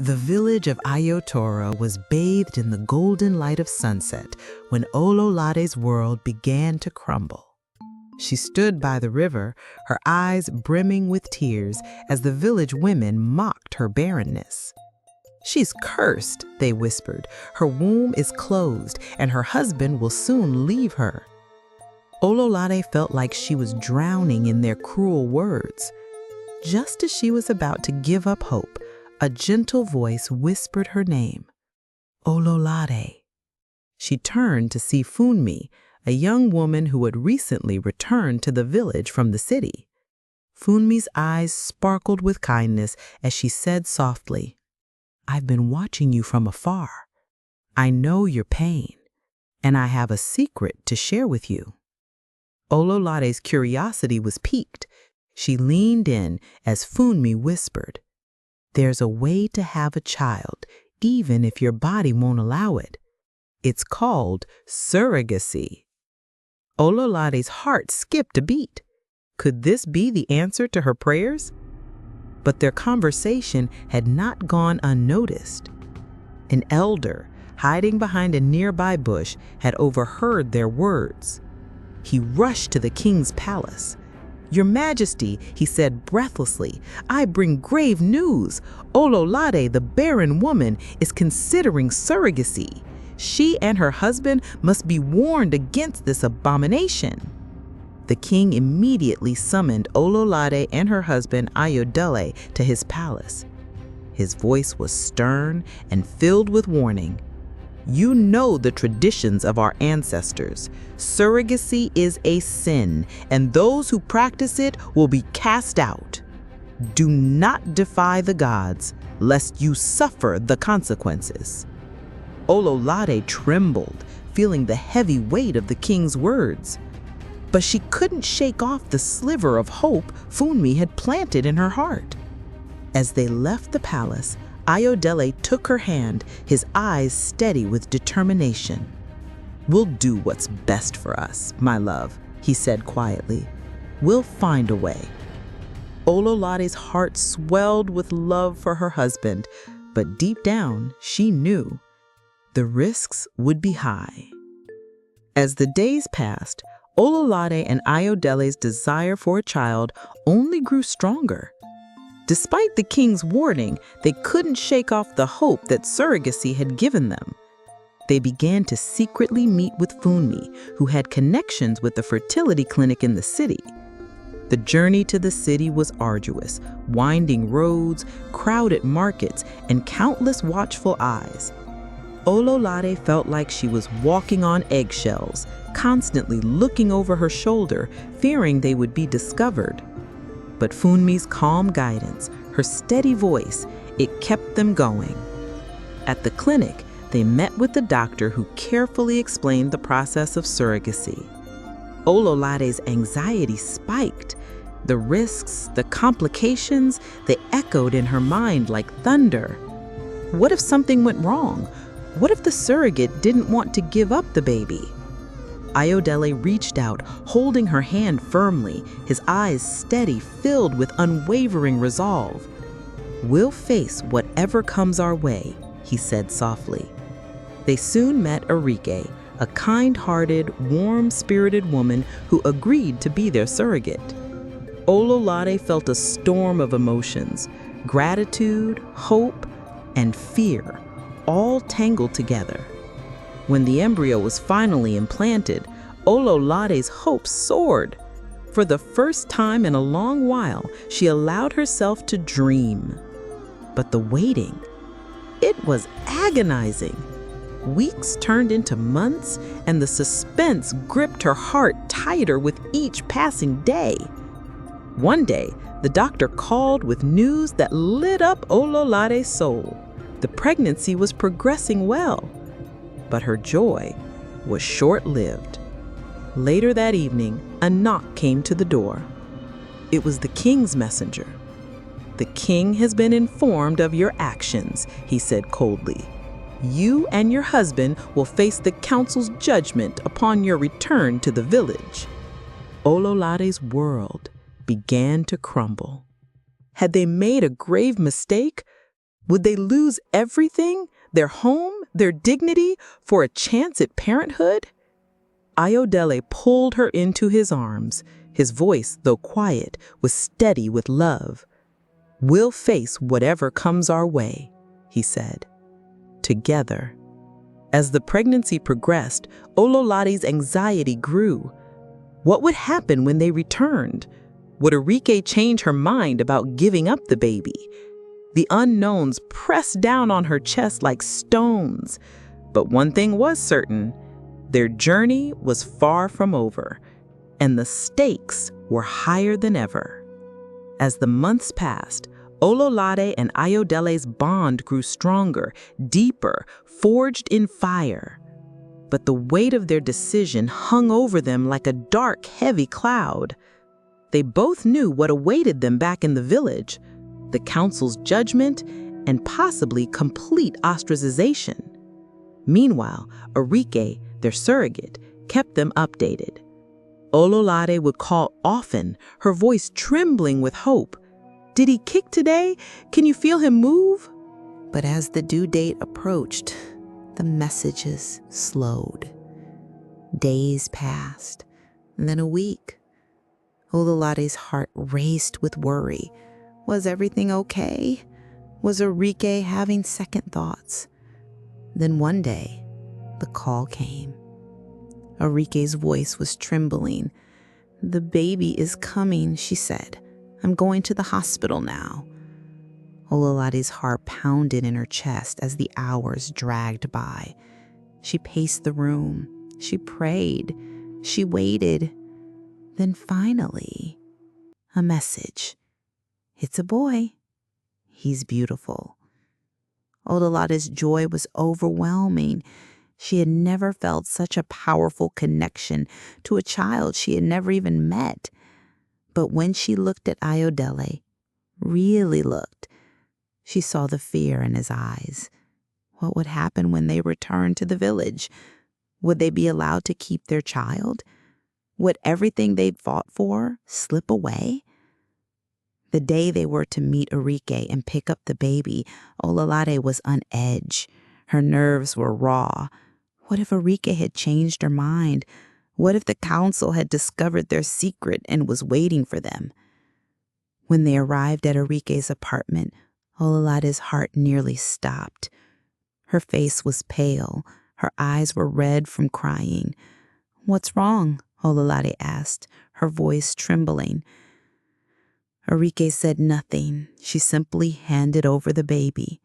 The village of Ayotora was bathed in the golden light of sunset when Ololade's world began to crumble. She stood by the river, her eyes brimming with tears as the village women mocked her barrenness. "She's cursed," they whispered. "Her womb is closed, and her husband will soon leave her." Ololade felt like she was drowning in their cruel words. Just as she was about to give up hope, a gentle voice whispered her name, Ololade. She turned to see Funmi, a young woman who had recently returned to the village from the city. Funmi's eyes sparkled with kindness as she said softly, "I've been watching you from afar. I know your pain, and I have a secret to share with you." Ololade's curiosity was piqued. She leaned in as Funmi whispered, "There's a way to have a child, even if your body won't allow it. It's called surrogacy." Ololade's heart skipped a beat. Could this be the answer to her prayers? But their conversation had not gone unnoticed. An elder, hiding behind a nearby bush, had overheard their words. He rushed to the king's palace. "Your Majesty," he said breathlessly, "I bring grave news. Ololade, the barren woman, is considering surrogacy. She and her husband must be warned against this abomination." The king immediately summoned Ololade and her husband Ayodele to his palace. His voice was stern and filled with warning. "You know the traditions of our ancestors. Surrogacy is a sin, and those who practice it will be cast out. Do not defy the gods, lest you suffer the consequences." Ololade trembled, feeling the heavy weight of the king's words. But she couldn't shake off the sliver of hope Funmi had planted in her heart. As they left the palace, Ayodele took her hand, his eyes steady with determination. "We'll do what's best for us, my love," he said quietly. "We'll find a way." Ololade's heart swelled with love for her husband, but deep down, she knew the risks would be high. As the days passed, Ololade and Ayodele's desire for a child only grew stronger. Despite the king's warning, they couldn't shake off the hope that surrogacy had given them. They began to secretly meet with Funmi, who had connections with the fertility clinic in the city. The journey to the city was arduous, winding roads, crowded markets, and countless watchful eyes. Ololade felt like she was walking on eggshells, constantly looking over her shoulder, fearing they would be discovered. But Funmi's calm guidance, her steady voice, it kept them going. At the clinic, they met with the doctor who carefully explained the process of surrogacy. Ololade's anxiety spiked. The risks, the complications, they echoed in her mind like thunder. What if something went wrong? What if the surrogate didn't want to give up the baby? Ayodele reached out, holding her hand firmly, his eyes steady, filled with unwavering resolve. "We'll face whatever comes our way," he said softly. They soon met Arike, a kind-hearted, warm-spirited woman who agreed to be their surrogate. Ololade felt a storm of emotions, gratitude, hope, and fear, all tangled together. When the embryo was finally implanted, Ololade's hopes soared. For the first time in a long while, she allowed herself to dream. But the waiting, it was agonizing. Weeks turned into months, and the suspense gripped her heart tighter with each passing day. One day, the doctor called with news that lit up Ololade's soul. The pregnancy was progressing well. But her joy was short-lived. Later that evening, a knock came to the door. It was the king's messenger. "The king has been informed of your actions," he said coldly. "You and your husband will face the council's judgment upon your return to the village." Ololade's world began to crumble. Had they made a grave mistake? Would they lose everything, their home, their dignity, for a chance at parenthood? Ayodele pulled her into his arms. His voice, though quiet, was steady with love. "We'll face whatever comes our way," he said. Together. As the pregnancy progressed, Ololade's anxiety grew. What would happen when they returned? Would Arike change her mind about giving up the baby? The unknowns pressed down on her chest like stones. But one thing was certain: their journey was far from over, and the stakes were higher than ever. As the months passed, Ololade and Ayodele's bond grew stronger, deeper, forged in fire. But the weight of their decision hung over them like a dark, heavy cloud. They both knew what awaited them back in the village: the council's judgment and possibly complete ostracization. Meanwhile, Arike, their surrogate, kept them updated. Ololade would call often, her voice trembling with hope. "Did he kick today? Can you feel him move?" But as the due date approached, the messages slowed. Days passed, and then a week. Ololade's heart raced with worry. Was everything okay? Was Arike having second thoughts? Then one day, the call came. Arike's voice was trembling. "The baby is coming," she said. "I'm going to the hospital now." Ololade's heart pounded in her chest as the hours dragged by. She paced the room. She prayed. She waited. Then finally, a message. "It's a boy. He's beautiful." Ololade's joy was overwhelming. She had never felt such a powerful connection to a child she had never even met. But when she looked at Ayodele, really looked, she saw the fear in his eyes. What would happen when they returned to the village? Would they be allowed to keep their child? Would everything they'd fought for slip away? The day they were to meet Arike and pick up the baby, Ololade was on edge. Her nerves were raw. What if Arike had changed her mind? What if the council had discovered their secret and was waiting for them? When they arrived at Arike's apartment, Ololade's heart nearly stopped. Her face was pale. Her eyes were red from crying. "What's wrong?" Ololade asked, her voice trembling. Arike said nothing. She simply handed over the baby.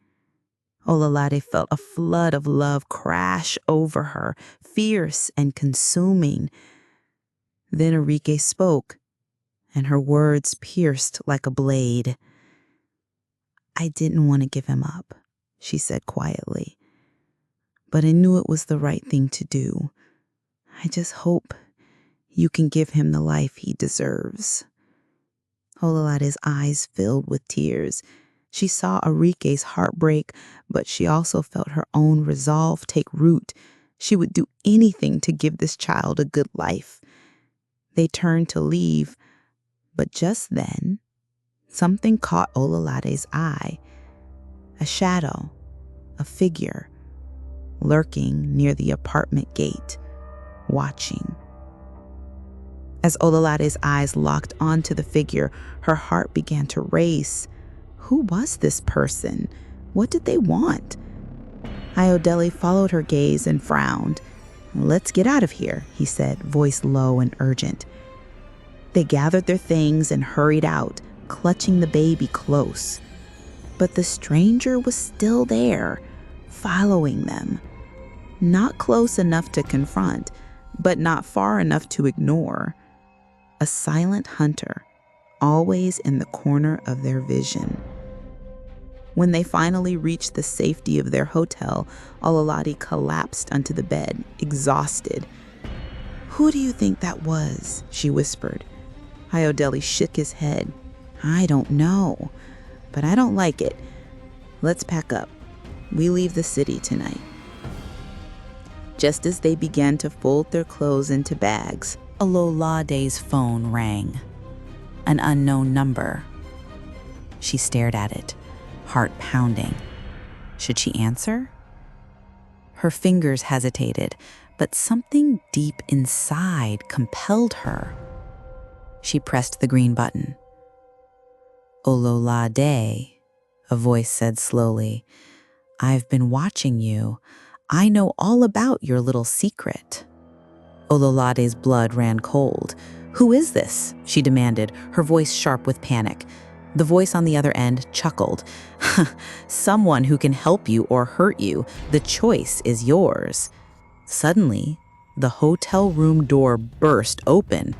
Ololade felt a flood of love crash over her, fierce and consuming. Then Arike spoke, and her words pierced like a blade. "I didn't want to give him up," she said quietly, "but I knew it was the right thing to do. I just hope you can give him the life he deserves." Ololade's eyes filled with tears. She saw Arike's heartbreak, but she also felt her own resolve take root. She would do anything to give this child a good life. They turned to leave, but just then, something caught Ololade's eye. A shadow, a figure, lurking near the apartment gate, watching. As Ololade's eyes locked onto the figure, her heart began to race. Who was this person? What did they want? Ayodele followed her gaze and frowned. "Let's get out of here," he said, voice low and urgent. They gathered their things and hurried out, clutching the baby close. But the stranger was still there, following them. Not close enough to confront, but not far enough to ignore. A silent hunter, always in the corner of their vision. When they finally reached the safety of their hotel, Ololade collapsed onto the bed, exhausted. "Who do you think that was?" she whispered. Ayodele shook his head. "I don't know, but I don't like it. Let's pack up. We leave the city tonight." Just as they began to fold their clothes into bags, Ololade's phone rang. An unknown number. She stared at it, heart pounding. Should she answer? Her fingers hesitated, but something deep inside compelled her. She pressed the green button. "Ololade," a voice said slowly. "I've been watching you. I know all about your little secret." Ololade's blood ran cold. "Who is this?" she demanded, her voice sharp with panic. The voice on the other end chuckled. "Someone who can help you or hurt you. The choice is yours." Suddenly, the hotel room door burst open.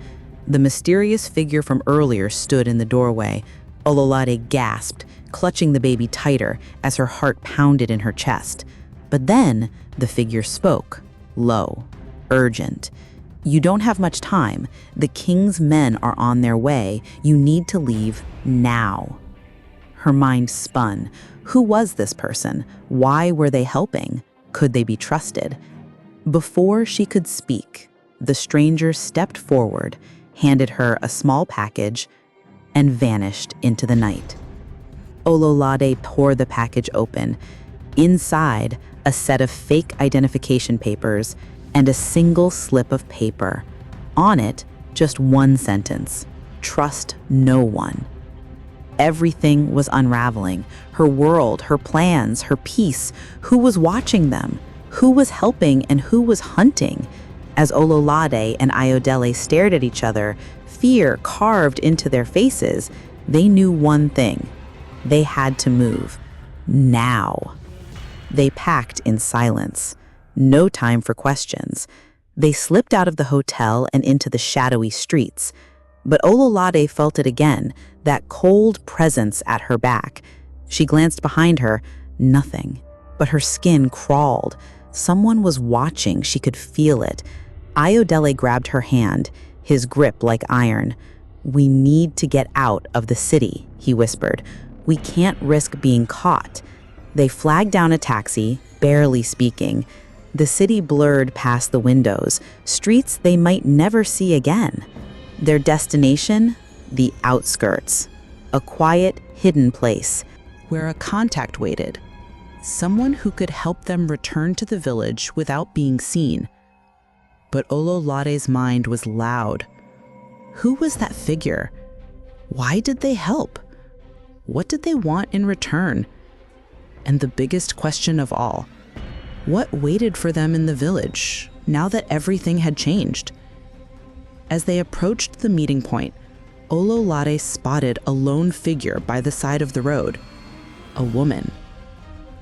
The mysterious figure from earlier stood in the doorway. Ololade gasped, clutching the baby tighter as her heart pounded in her chest. But then the figure spoke, low, urgent. "You don't have much time. The king's men are on their way. You need to leave now." Her mind spun. Who was this person? Why were they helping? Could they be trusted? Before she could speak, the stranger stepped forward, handed her a small package, and vanished into the night. Ololade tore the package open. Inside, a set of fake identification papers and a single slip of paper. On it, just one sentence: "Trust no one." Everything was unraveling. Her world, her plans, her peace. Who was watching them? Who was helping and who was hunting? As Ololade and Ayodele stared at each other, fear carved into their faces, they knew one thing. They had to move. Now. They packed in silence. No time for questions. They slipped out of the hotel and into the shadowy streets. But Ololade felt it again, that cold presence at her back. She glanced behind her, nothing. But her skin crawled. Someone was watching, she could feel it. Ayodele grabbed her hand, his grip like iron. "We need to get out of the city," he whispered. "We can't risk being caught." They flagged down a taxi, barely speaking. The city blurred past the windows, streets they might never see again. Their destination? The outskirts. A quiet, hidden place where a contact waited. Someone who could help them return to the village without being seen. But Ololade's mind was loud. Who was that figure? Why did they help? What did they want in return? And the biggest question of all, what waited for them in the village, now that everything had changed? As they approached the meeting point, Ololade spotted a lone figure by the side of the road. A woman.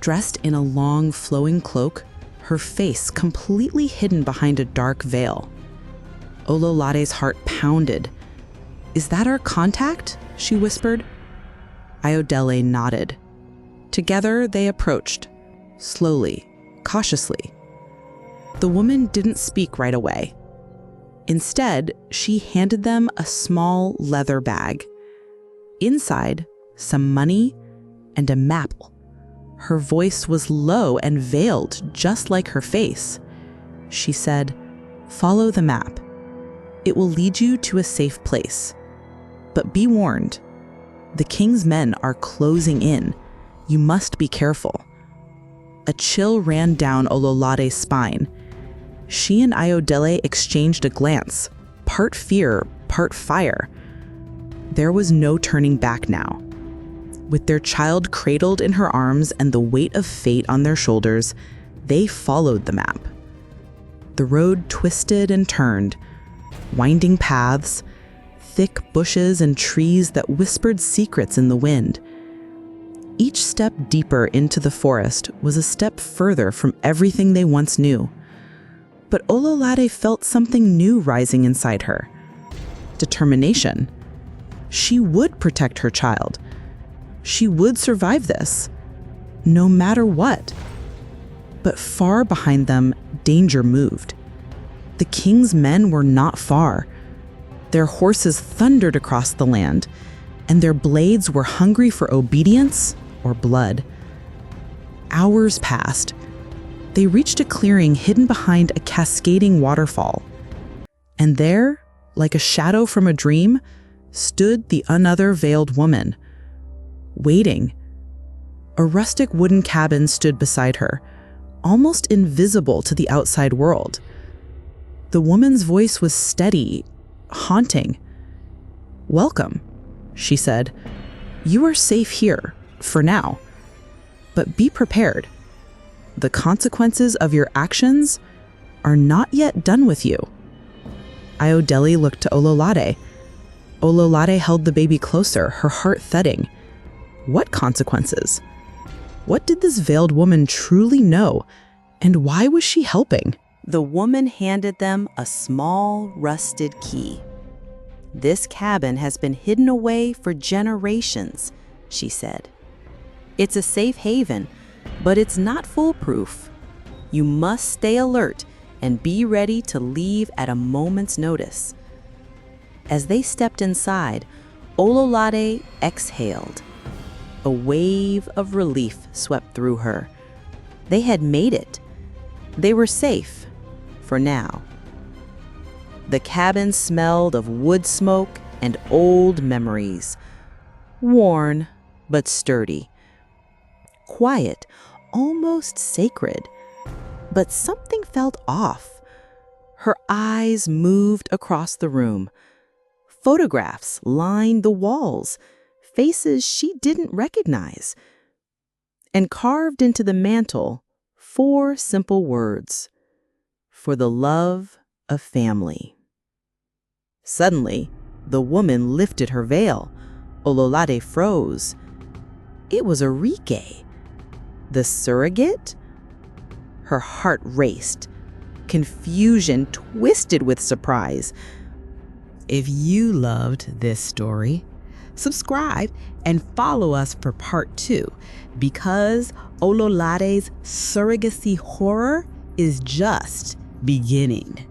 Dressed in a long, flowing cloak, her face completely hidden behind a dark veil. Ololade's heart pounded. "Is that our contact?" she whispered. Ayodele nodded. Together they approached, slowly, cautiously. The woman didn't speak right away. Instead, she handed them a small leather bag. Inside, some money and a map. Her voice was low and veiled, just like her face. She said, "Follow the map. It will lead you to a safe place. But be warned, the king's men are closing in. You must be careful." A chill ran down Ololade's spine. She and Ayodele exchanged a glance, part fear, part fire. There was no turning back now. With their child cradled in her arms and the weight of fate on their shoulders, they followed the map. The road twisted and turned, winding paths, thick bushes and trees that whispered secrets in the wind. Each step deeper into the forest was a step further from everything they once knew. But Ololade felt something new rising inside her. Determination. She would protect her child. She would survive this, no matter what. But far behind them, danger moved. The king's men were not far. Their horses thundered across the land, and their blades were hungry for obedience or blood. Hours passed. They reached a clearing hidden behind a cascading waterfall. And there, like a shadow from a dream, stood the another veiled woman, waiting. A rustic wooden cabin stood beside her, almost invisible to the outside world. The woman's voice was steady, haunting. "Welcome," she said. "You are safe here, for now. But be prepared. The consequences of your actions are not yet done with you." Ayodele looked to Ololade. Ololade held the baby closer, her heart thudding. What consequences? What did this veiled woman truly know, and why was she helping? The woman handed them a small, rusted key. "This cabin has been hidden away for generations," she said. "It's a safe haven, but it's not foolproof. You must stay alert and be ready to leave at a moment's notice." As they stepped inside, Ololade exhaled. A wave of relief swept through her. They had made it. They were safe, for now. The cabin smelled of wood smoke and old memories. Worn, but sturdy. Quiet, almost sacred. But something felt off. Her eyes moved across the room. Photographs lined the walls, faces she didn't recognize. And carved into the mantel, 4 simple words: "For the love of family." Suddenly, the woman lifted her veil. Ololade froze. It was Arike, the surrogate? Her heart raced. Confusion twisted with surprise. If you loved this story, subscribe and follow us for part 2, because Ololade's surrogacy horror is just beginning.